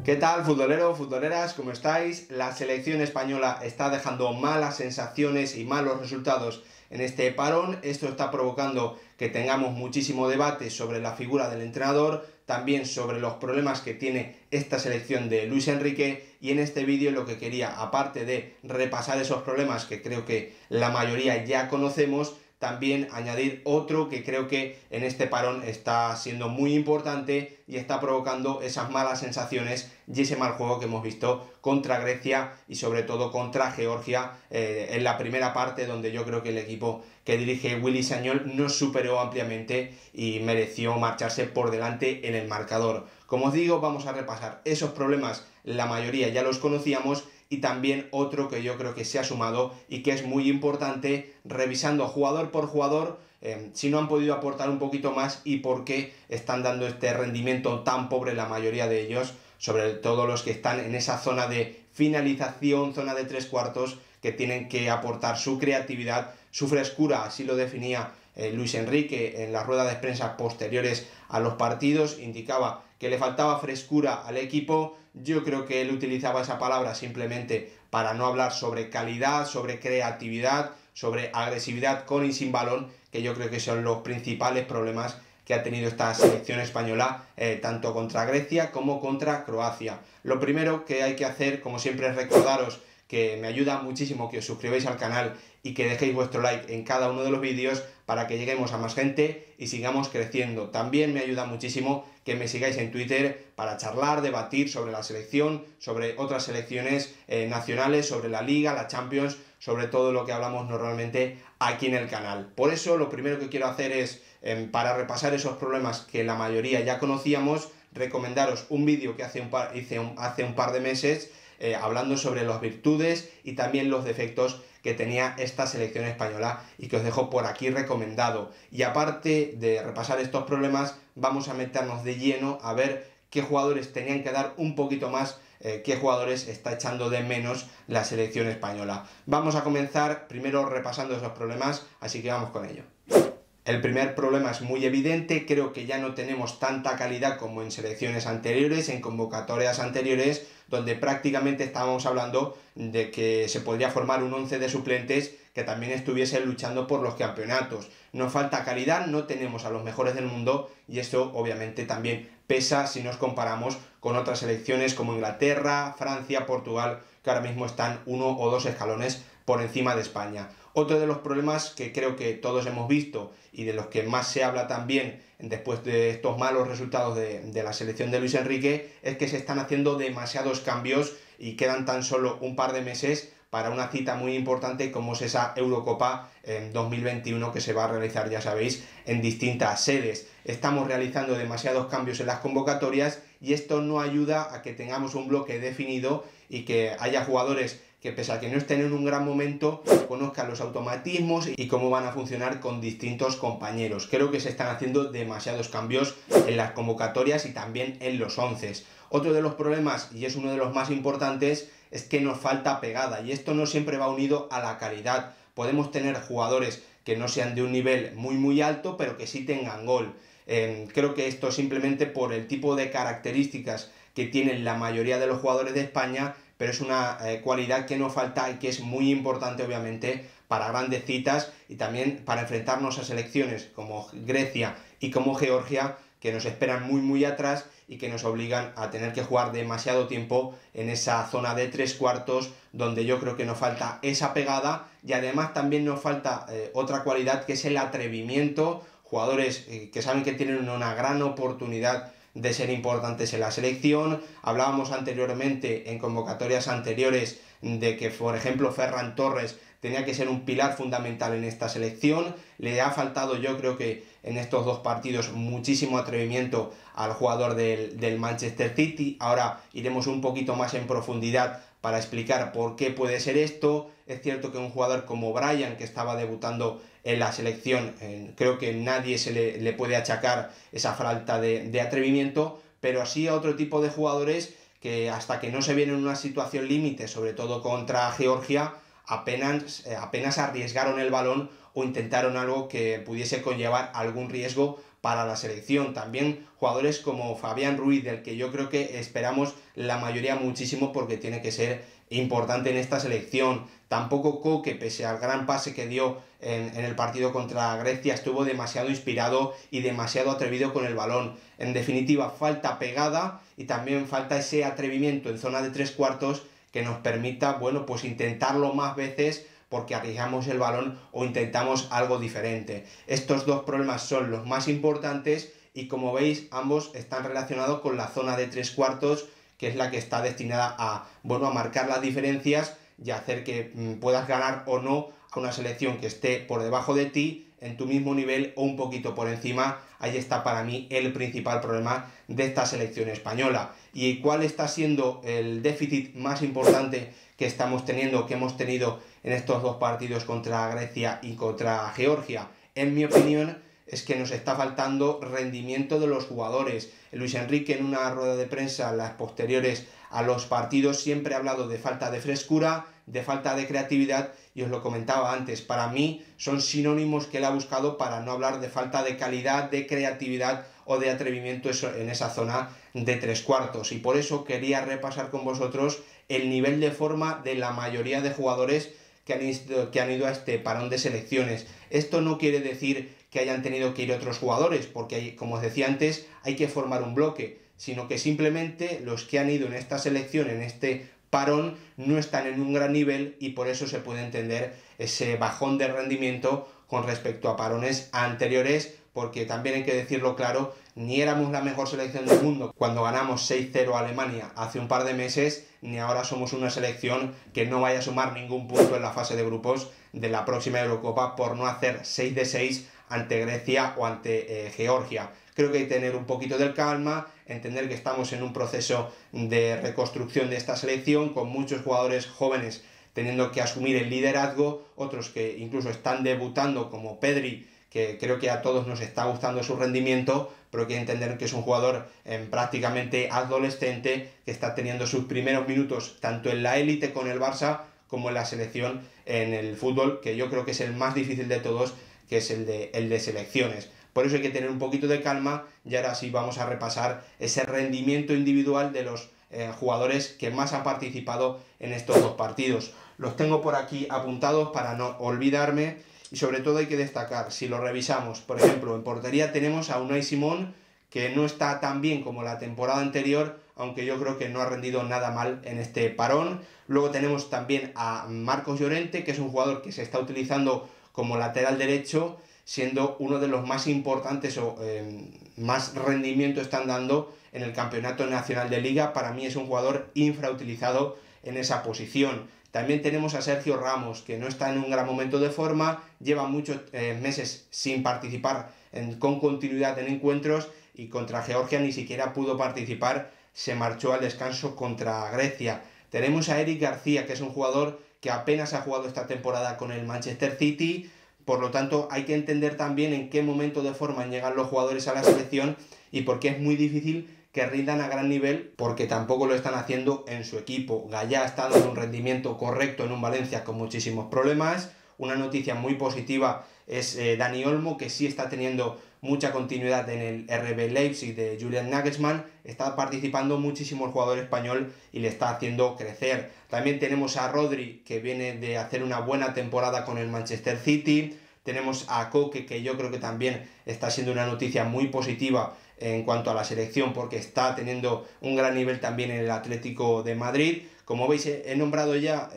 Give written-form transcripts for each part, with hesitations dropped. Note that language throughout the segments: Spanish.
¿Qué tal, futboleros, futboleras? ¿Cómo estáis? La selección española está dejando malas sensaciones y malos resultados en este parón. Esto está provocando que tengamos muchísimo debate sobre la figura del entrenador, también sobre los problemas que tiene esta selección de Luis Enrique, y en este vídeo lo que quería, aparte de repasar esos problemas que creo que la mayoría ya conocemos, también añadir otro que creo que en este parón está siendo muy importante y está provocando esas malas sensaciones y ese mal juego que hemos visto contra Grecia y sobre todo contra Georgia en la primera parte, donde yo creo que el equipo que dirige Willy Sagnol nos superó ampliamente y mereció marcharse por delante en el marcador. Como os digo, vamos a repasar esos problemas, la mayoría ya los conocíamos, y también otro que yo creo que se ha sumado y que es muy importante, revisando jugador por jugador si no han podido aportar un poquito más y por qué están dando este rendimiento tan pobre la mayoría de ellos, sobre todo los que están en esa zona de finalización, zona de tres cuartos, que tienen que aportar su creatividad, su frescura. Así lo definía Luis Enrique en las ruedas de prensa posteriores a los partidos, indicaba que le faltaba frescura al equipo. Yo creo que él utilizaba esa palabra simplemente para no hablar sobre calidad, sobre creatividad, sobre agresividad con y sin balón, que yo creo que son los principales problemas que ha tenido esta selección española, tanto contra Grecia como contra Croacia. Lo primero que hay que hacer, como siempre, es recordaros que me ayuda muchísimo que os suscribáis al canal y que dejéis vuestro like en cada uno de los vídeos para que lleguemos a más gente y sigamos creciendo. También me ayuda muchísimo que me sigáis en Twitter para charlar, debatir sobre la selección, sobre otras selecciones nacionales, sobre la Liga, la Champions, sobre todo lo que hablamos normalmente aquí en el canal. Por eso lo primero que quiero hacer es, para repasar esos problemas que la mayoría ya conocíamos, recomendaros un vídeo que hice hace un par de meses, hablando sobre las virtudes y también los defectos que tenía esta selección española y que os dejo por aquí recomendado. Y aparte de repasar estos problemas, vamos a meternos de lleno a ver qué jugadores tenían que dar un poquito más, qué jugadores está echando de menos la selección española. Vamos a comenzar primero repasando esos problemas, así que vamos con ello. El primer problema es muy evidente, creo que ya no tenemos tanta calidad como en selecciones anteriores, en convocatorias anteriores, donde prácticamente estábamos hablando de que se podría formar un 11 de suplentes que también estuviese luchando por los campeonatos. Nos falta calidad, no tenemos a los mejores del mundo y esto obviamente también pesa si nos comparamos con otras selecciones como Inglaterra, Francia, Portugal, que ahora mismo están uno o dos escalones por encima de España. Otro de los problemas que creo que todos hemos visto y de los que más se habla también después de estos malos resultados de la selección de Luis Enrique es que se están haciendo demasiados cambios y quedan tan solo un par de meses para una cita muy importante como es esa Eurocopa en 2021 que se va a realizar, ya sabéis, en distintas sedes. Estamos realizando demasiados cambios en las convocatorias y esto no ayuda a que tengamos un bloque definido y que haya jugadores que, pese a que no estén en un gran momento, conozcan los automatismos y cómo van a funcionar con distintos compañeros. Creo que se están haciendo demasiados cambios en las convocatorias y también en los onces. Otro de los problemas, y es uno de los más importantes, es que nos falta pegada, y esto no siempre va unido a la calidad. Podemos tener jugadores que no sean de un nivel muy alto, pero que sí tengan gol. Creo que esto simplemente por el tipo de características que tienen la mayoría de los jugadores de España, pero es una cualidad que nos falta y que es muy importante obviamente para grandes citas y también para enfrentarnos a selecciones como Grecia y como Georgia, que nos esperan muy atrás y que nos obligan a tener que jugar demasiado tiempo en esa zona de tres cuartos, donde yo creo que nos falta esa pegada y además también nos falta otra cualidad, que es el atrevimiento. Jugadores que saben que tienen una gran oportunidad de ser importantes en la selección. Hablábamos anteriormente, en convocatorias anteriores, de que, por ejemplo, Ferran Torres tenía que ser un pilar fundamental en esta selección. Le ha faltado, yo creo que en estos dos partidos, muchísimo atrevimiento al jugador del Manchester City. Ahora iremos un poquito más en profundidad para explicar por qué puede ser esto. Es cierto que un jugador como Bryan, que estaba debutando en la selección, creo que nadie le puede achacar esa falta de atrevimiento, pero sí a otro tipo de jugadores que, hasta que no se vienen en una situación límite, sobre todo contra Georgia, apenas arriesgaron el balón o intentaron algo que pudiese conllevar algún riesgo para la selección. También jugadores como Fabián Ruiz, del que yo creo que esperamos la mayoría muchísimo porque tiene que ser importante en esta selección. Tampoco Koke, pese al gran pase que dio en el partido contra Grecia, estuvo demasiado inspirado y demasiado atrevido con el balón. En definitiva, falta pegada y también falta ese atrevimiento en zona de 3/4 que nos permita, bueno, pues intentarlo más veces porque arriesgamos el balón o intentamos algo diferente. Estos dos problemas son los más importantes y, como veis, ambos están relacionados con la zona de 3/4, que es la que está destinada a, bueno, a marcar las diferencias y hacer que puedas ganar o no a una selección que esté por debajo de ti, en tu mismo nivel o un poquito por encima. Ahí está para mí el principal problema de esta selección española. ¿Y cuál está siendo el déficit más importante que estamos teniendo, que hemos tenido en estos dos partidos contra Grecia y contra Georgia? En mi opinión, es que nos está faltando rendimiento de los jugadores. Luis Enrique, en una rueda de prensa, las posteriores a los partidos, siempre ha hablado de falta de frescura, de falta de creatividad, y os lo comentaba antes, para mí son sinónimos que él ha buscado para no hablar de falta de calidad, de creatividad o de atrevimiento en esa zona de 3/4. Y por eso quería repasar con vosotros el nivel de forma de la mayoría de jugadores que han ido a este parón de selecciones. Esto no quiere decir que hayan tenido que ir otros jugadores, porque como os decía antes, hay que formar un bloque, sino que simplemente los que han ido en esta selección, en este parón, no están en un gran nivel y por eso se puede entender ese bajón de rendimiento con respecto a parones anteriores, porque también hay que decirlo claro, ni éramos la mejor selección del mundo cuando ganamos 6-0 a Alemania hace un par de meses, ni ahora somos una selección que no vaya a sumar ningún punto en la fase de grupos de la próxima Eurocopa por no hacer 6 de 6 ante Grecia o ante Georgia. Creo que hay que tener un poquito de calma, entender que estamos en un proceso de reconstrucción de esta selección, con muchos jugadores jóvenes teniendo que asumir el liderazgo, otros que incluso están debutando como Pedri, que creo que a todos nos está gustando su rendimiento, pero hay que entender que es un jugador prácticamente adolescente, que está teniendo sus primeros minutos tanto en la élite con el Barça como en la selección en el fútbol, que yo creo que es el más difícil de todos, que es el de selecciones. Por eso hay que tener un poquito de calma y ahora sí vamos a repasar ese rendimiento individual de los jugadores que más han participado en estos dos partidos. Los tengo por aquí apuntados para no olvidarme y sobre todo hay que destacar, si lo revisamos, por ejemplo, en portería tenemos a Unai Simón, que no está tan bien como la temporada anterior, aunque yo creo que no ha rendido nada mal en este parón. Luego tenemos también a Marcos Llorente, que es un jugador que se está utilizando como lateral derecho, siendo uno de los más importantes o más rendimiento están dando en el Campeonato Nacional de Liga. Para mí es un jugador infrautilizado en esa posición. También tenemos a Sergio Ramos, que no está en un gran momento de forma, lleva muchos meses sin participar con continuidad en encuentros y contra Georgia ni siquiera pudo participar, se marchó al descanso contra Grecia. Tenemos a Eric García, que es un jugador que apenas ha jugado esta temporada con el Manchester City. Por lo tanto, hay que entender también en qué momento de forma llegan los jugadores a la selección y por qué es muy difícil que rindan a gran nivel, porque tampoco lo están haciendo en su equipo. Gallá está dando un rendimiento correcto en un Valencia con muchísimos problemas. Una noticia muy positiva es Dani Olmo, que sí está teniendo mucha continuidad en el RB Leipzig de Julian Nagelsmann. Está participando muchísimo el jugador español y le está haciendo crecer. También tenemos a Rodri, que viene de hacer una buena temporada con el Manchester City. Tenemos a Koke, que yo creo que también está siendo una noticia muy positiva en cuanto a la selección, porque está teniendo un gran nivel también en el Atlético de Madrid. Como veis, he nombrado ya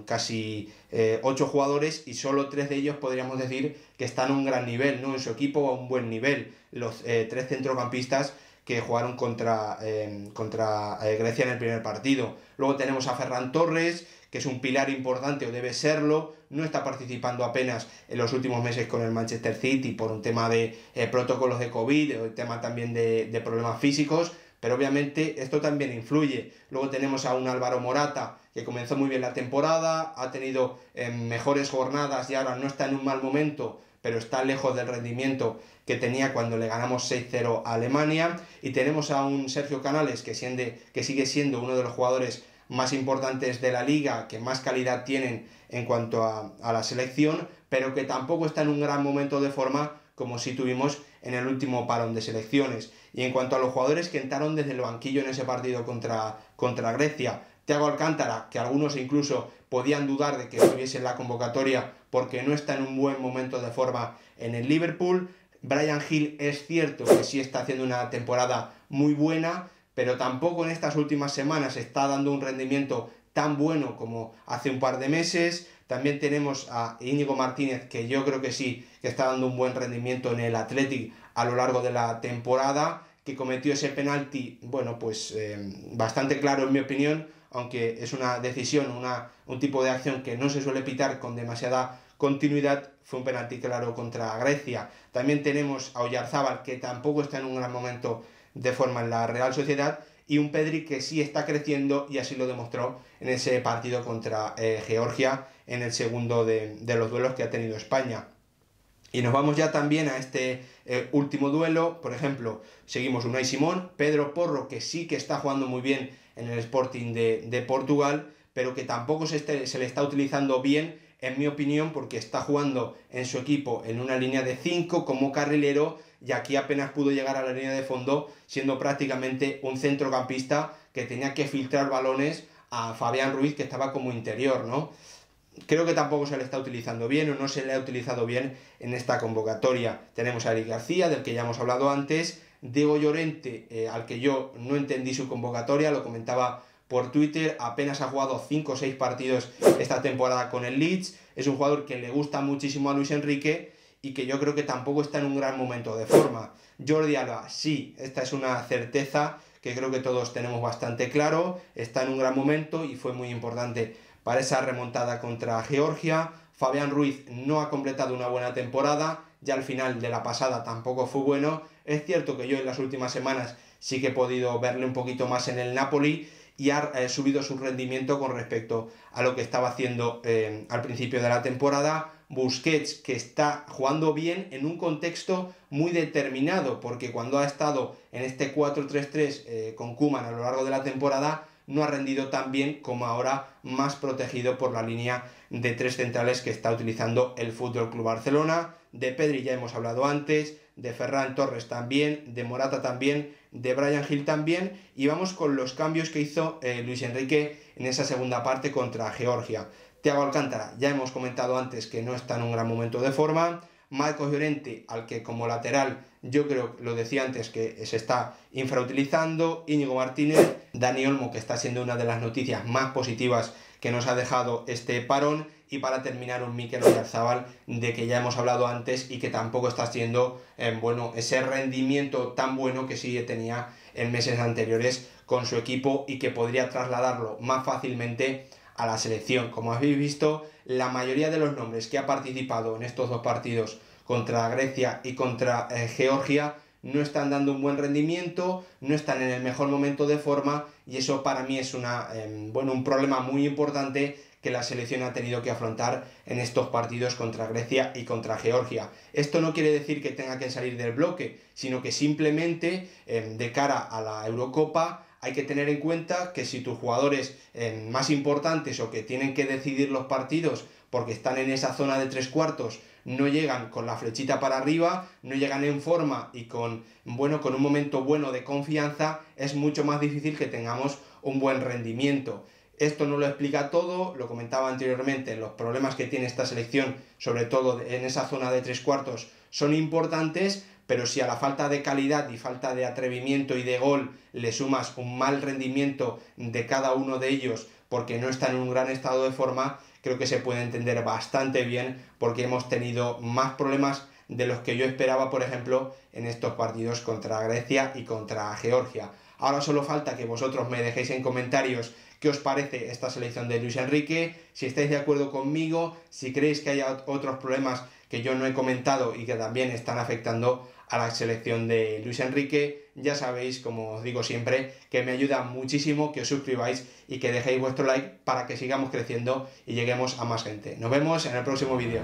casi 8 jugadores y solo 3 de ellos podríamos decir que están a un gran nivel, ¿no? En su equipo a un buen nivel. Los 3 centrocampistas que jugaron contra Grecia en el primer partido. Luego tenemos a Ferran Torres, que es un pilar importante o debe serlo, no está participando apenas en los últimos meses con el Manchester City por un tema de protocolos de COVID, o el tema también de problemas físicos, pero obviamente esto también influye. Luego tenemos a un Álvaro Morata, que comenzó muy bien la temporada, ha tenido mejores jornadas y ahora no está en un mal momento, pero está lejos del rendimiento que tenía cuando le ganamos 6-0 a Alemania. Y tenemos a un Sergio Canales, que sigue siendo uno de los jugadores más importantes de la liga, que más calidad tienen en cuanto a la selección, pero que tampoco está en un gran momento de forma como sí tuvimos en el último parón de selecciones. Y en cuanto a los jugadores que entraron desde el banquillo en ese partido contra Grecia, Thiago Alcántara, que algunos incluso podían dudar de que estuviese en la convocatoria porque no está en un buen momento de forma en el Liverpool. Bryan Gil es cierto que sí está haciendo una temporada muy buena, pero tampoco en estas últimas semanas está dando un rendimiento tan bueno como hace un par de meses. También tenemos a Íñigo Martínez, que yo creo que sí, que está dando un buen rendimiento en el Athletic a lo largo de la temporada, que cometió ese penalti, bueno, pues bastante claro en mi opinión, aunque es una decisión, un tipo de acción que no se suele pitar con demasiada continuidad. Fue un penalti claro contra Grecia. También tenemos a Oyarzábal, que tampoco está en un gran momento de forma en la Real Sociedad, y un Pedri que sí está creciendo, y así lo demostró en ese partido contra Georgia, en el segundo de los duelos que ha tenido España. Y nos vamos ya también a este último duelo. Por ejemplo, seguimos Unai Simón, Pedro Porro, que sí que está jugando muy bien en el Sporting de Portugal, pero que tampoco se le está utilizando bien, en mi opinión, porque está jugando en su equipo en una línea de 5 como carrilero, y aquí apenas pudo llegar a la línea de fondo, siendo prácticamente un centrocampista que tenía que filtrar balones a Fabián Ruiz, que estaba como interior, ¿no? Creo que tampoco se le está utilizando bien, o no se le ha utilizado bien en esta convocatoria. Tenemos a Eric García, del que ya hemos hablado antes, Diego Llorente, al que yo no entendí su convocatoria, lo comentaba por Twitter, apenas ha jugado 5 o 6 partidos esta temporada con el Leeds, es un jugador que le gusta muchísimo a Luis Enrique y que yo creo que tampoco está en un gran momento de forma. Jordi Alba, sí, esta es una certeza que creo que todos tenemos bastante claro, está en un gran momento y fue muy importante para esa remontada contra Georgia. Fabián Ruiz no ha completado una buena temporada, ya al final de la pasada tampoco fue bueno. Es cierto que yo en las últimas semanas sí que he podido verle un poquito más en el Napoli y ha subido su rendimiento con respecto a lo que estaba haciendo al principio de la temporada. Busquets, que está jugando bien en un contexto muy determinado, porque cuando ha estado en este 4-3-3 con Koeman a lo largo de la temporada, no ha rendido tan bien como ahora, más protegido por la línea de 3 centrales que está utilizando el FC Barcelona. De Pedri ya hemos hablado antes, de Ferran Torres también, de Morata también, de Bryan Gil también, y vamos con los cambios que hizo Luis Enrique en esa segunda parte contra Georgia. Thiago Alcántara, ya hemos comentado antes que no está en un gran momento de forma. Marcos Llorente, al que como lateral yo creo, lo decía antes, que se está infrautilizando. Íñigo Martínez, Dani Olmo, que está siendo una de las noticias más positivas que nos ha dejado este parón, y para terminar un Mikel Oyarzabal, de que ya hemos hablado antes y que tampoco está siendo bueno, ese rendimiento tan bueno que sí tenía en meses anteriores con su equipo y que podría trasladarlo más fácilmente a la selección. Como habéis visto, la mayoría de los nombres que ha participado en estos 2 partidos contra Grecia y contra Georgia no están dando un buen rendimiento, no están en el mejor momento de forma, y eso para mí es un problema muy importante que la selección ha tenido que afrontar en estos partidos contra Grecia y contra Georgia. Esto no quiere decir que tenga que salir del bloque, sino que simplemente de cara a la Eurocopa hay que tener en cuenta que si tus jugadores más importantes o que tienen que decidir los partidos porque están en esa zona de 3/4 no llegan con la flechita para arriba, no llegan en forma y con un momento bueno de confianza, es mucho más difícil que tengamos un buen rendimiento. Esto no lo explica todo, lo comentaba anteriormente, los problemas que tiene esta selección, sobre todo en esa zona de 3/4, son importantes, pero si a la falta de calidad y falta de atrevimiento y de gol le sumas un mal rendimiento de cada uno de ellos porque no están en un gran estado de forma, creo que se puede entender bastante bien porque hemos tenido más problemas de los que yo esperaba, por ejemplo, en estos partidos contra Grecia y contra Georgia. Ahora solo falta que vosotros me dejéis en comentarios qué os parece esta selección de Luis Enrique, si estáis de acuerdo conmigo, si creéis que haya otros problemas que yo no he comentado y que también están afectando a la selección de Luis Enrique. Ya sabéis, como os digo siempre, que me ayuda muchísimo que os suscribáis y que dejéis vuestro like para que sigamos creciendo y lleguemos a más gente. Nos vemos en el próximo vídeo.